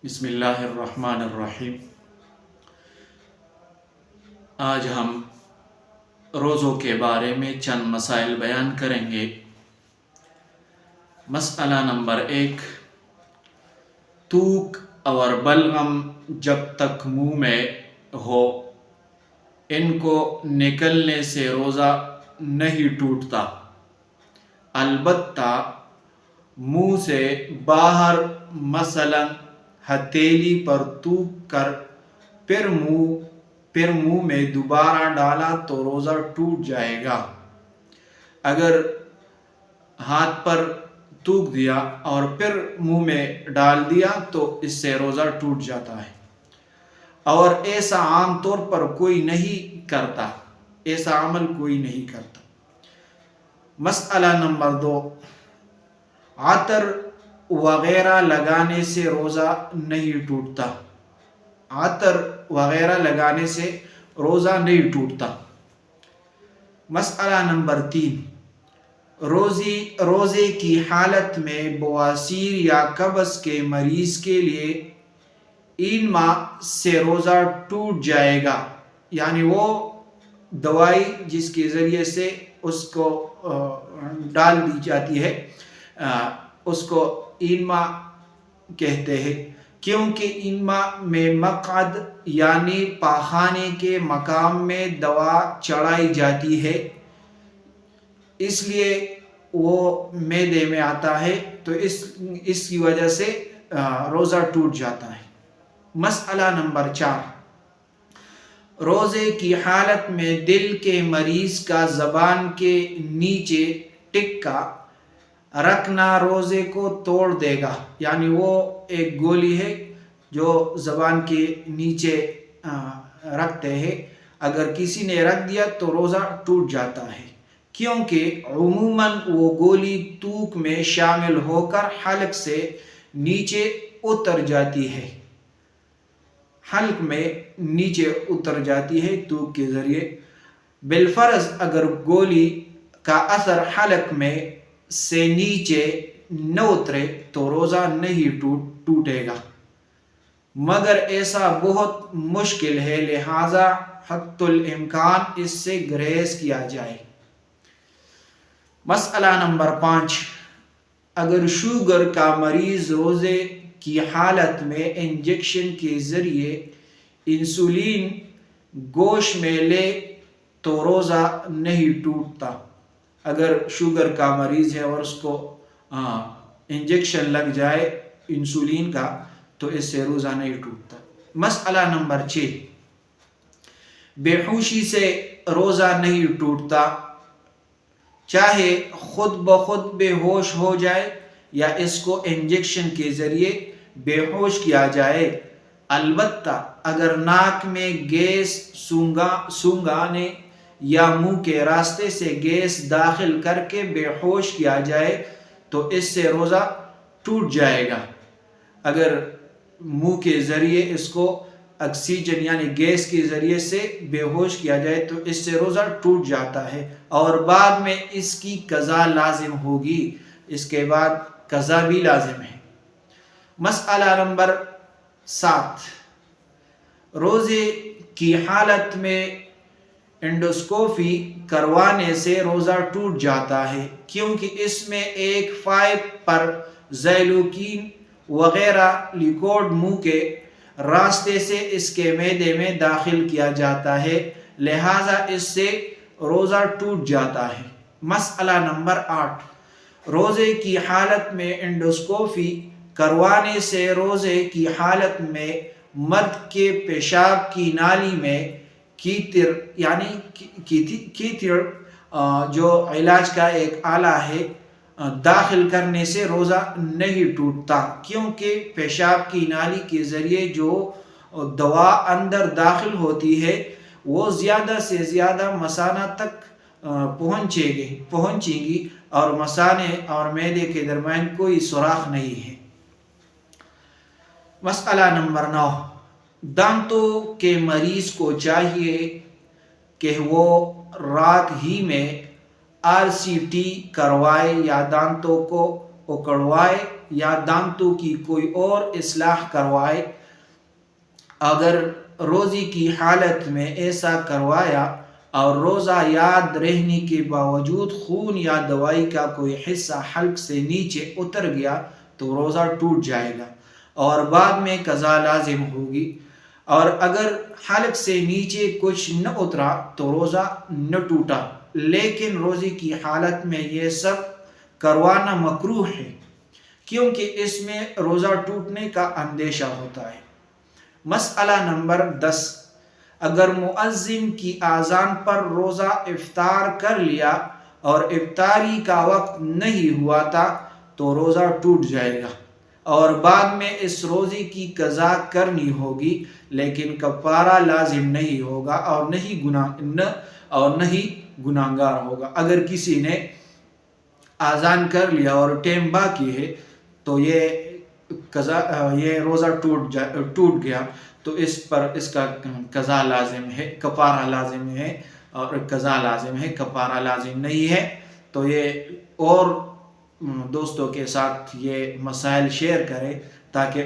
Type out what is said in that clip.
بسم اللہ الرحمن الرحیم۔ آج ہم روزوں کے بارے میں چند مسائل بیان کریں گے۔ مسئلہ نمبر 1، تھوک اور بلغم جب تک منہ میں ہو ان کو نکلنے سے روزہ نہیں ٹوٹتا، البتہ منہ سے باہر مثلا ہتھیلی پر تھوک کر پھر منہ میں دوبارہ ڈالا تو روزہ ٹوٹ جائے گا۔ اگر ہاتھ پر تھوک دیا اور پھر منہ میں ڈال دیا تو اس سے روزہ ٹوٹ جاتا ہے، اور ایسا عام طور پر کوئی نہیں کرتا، ایسا عمل کوئی نہیں کرتا۔ مسئلہ نمبر 2، عطر وغیرہ لگانے سے روزہ نہیں ٹوٹتا، عطر وغیرہ لگانے سے روزہ نہیں ٹوٹتا۔ مسئلہ نمبر 3، روزے کی حالت میں بواسیر یا قبض کے مریض کے لیے اینما سے روزہ ٹوٹ جائے گا، یعنی وہ دوائی جس کے ذریعے سے اس کو ڈال دی جاتی ہے اس کو اینما کہتے ہیں، کیونکہ اینما میں مقعد یعنی پاخانے کے مقام میں دوا چڑھائی جاتی ہے، اس لیے وہ معدے میں آتا ہے، تو اس کی وجہ سے روزہ ٹوٹ جاتا ہے۔ مسئلہ نمبر 4، روزے کی حالت میں دل کے مریض کا زبان کے نیچے ٹکا رکھنا روزے کو توڑ دے گا، یعنی وہ ایک گولی ہے جو زبان کے نیچے رکھتے ہیں، اگر کسی نے رکھ دیا تو روزہ ٹوٹ جاتا ہے، کیونکہ عموماً وہ گولی تھوک میں شامل ہو کر حلق سے نیچے اتر جاتی ہے، حلق میں نیچے اتر جاتی ہے تھوک کے ذریعے۔ بالفرض اگر گولی کا اثر حلق میں سے نیچے نہ اترے تو روزہ نہیں ٹوٹے گا، مگر ایسا بہت مشکل ہے، لہذا حتی الامکان اس سے گریز کیا جائے۔ مسئلہ نمبر 5، اگر شوگر کا مریض روزے کی حالت میں انجیکشن کے ذریعے انسولین گوشت میں لے تو روزہ نہیں ٹوٹتا۔ اگر شوگر کا مریض ہے اور اس کو انجیکشن لگ جائے انسولین کا تو اس سے روزہ نہیں ٹوٹتا۔ مسئلہ نمبر 6، بے ہوشی سے روزہ نہیں ٹوٹتا، چاہے خود بخود بے ہوش ہو جائے یا اس کو انجیکشن کے ذریعے بے ہوش کیا جائے، البتہ اگر ناک میں گیس سونگانے یا منہ کے راستے سے گیس داخل کر کے بے ہوش کیا جائے تو اس سے روزہ ٹوٹ جائے گا۔ اگر منہ کے ذریعے اس کو آکسیجن یعنی گیس کے ذریعے سے بے ہوش کیا جائے تو اس سے روزہ ٹوٹ جاتا ہے، اور بعد میں اس کی قضا لازم ہوگی، اس کے بعد قضا بھی لازم ہے۔ مسئلہ نمبر 7، روزے کی حالت میں انڈوسکوپی کروانے سے روزہ ٹوٹ جاتا ہے، کیونکہ اس میں ایک پائپ پر زائلوکین وغیرہ لیکوڈ منہ کے راستے سے اس کے معدے میں داخل کیا جاتا ہے، لہذا اس سے روزہ ٹوٹ جاتا ہے۔ مسئلہ نمبر 8، روزے کی حالت میں انڈوسکوپی کروانے سے روزے کی حالت میں مرد کے پیشاب کی نالی میں کیتر یعنی کیتر جو علاج کا ایک آلہ ہے داخل کرنے سے روزہ نہیں ٹوٹتا، کیونکہ پیشاب کی نالی کے ذریعے جو دوا اندر داخل ہوتی ہے وہ زیادہ سے زیادہ مثانہ تک پہنچے گی، اور مثانے اور معدے کے درمیان کوئی سوراخ نہیں ہے۔ مسئلہ نمبر 9، دانتوں کے مریض کو چاہیے کہ وہ رات ہی میں RCT کروائے یا دانتوں کو اکڑوائے یا دانتوں کی کوئی اور اصلاح کروائے۔ اگر روزی کی حالت میں ایسا کروایا اور روزہ یاد رہنے کے باوجود خون یا دوائی کا کوئی حصہ حلق سے نیچے اتر گیا تو روزہ ٹوٹ جائے گا اور بعد میں قضا لازم ہوگی، اور اگر حلق سے نیچے کچھ نہ اترا تو روزہ نہ ٹوٹا، لیکن روزے کی حالت میں یہ سب کروانا مکروہ ہے کیونکہ اس میں روزہ ٹوٹنے کا اندیشہ ہوتا ہے۔ مسئلہ نمبر 10، اگر مؤذن کی اذان پر روزہ افطار کر لیا اور افطاری کا وقت نہیں ہوا تھا تو روزہ ٹوٹ جائے گا اور بعد میں اس روزے کی قضا کرنی ہوگی، لیکن کفارہ لازم نہیں ہوگا اور نہ ہی گناہگار ہوگا۔ اگر کسی نے اذان کر لیا اور ٹائم باقی ہے تو یہ روزہ ٹوٹ گیا تو اس پر اس کا قضا لازم ہے، کفارہ لازم ہے اور قضا لازم ہے، کفارہ لازم نہیں ہے۔ تو یہ اور دوستوں کے ساتھ یہ مسائل شیئر کریں تاکہ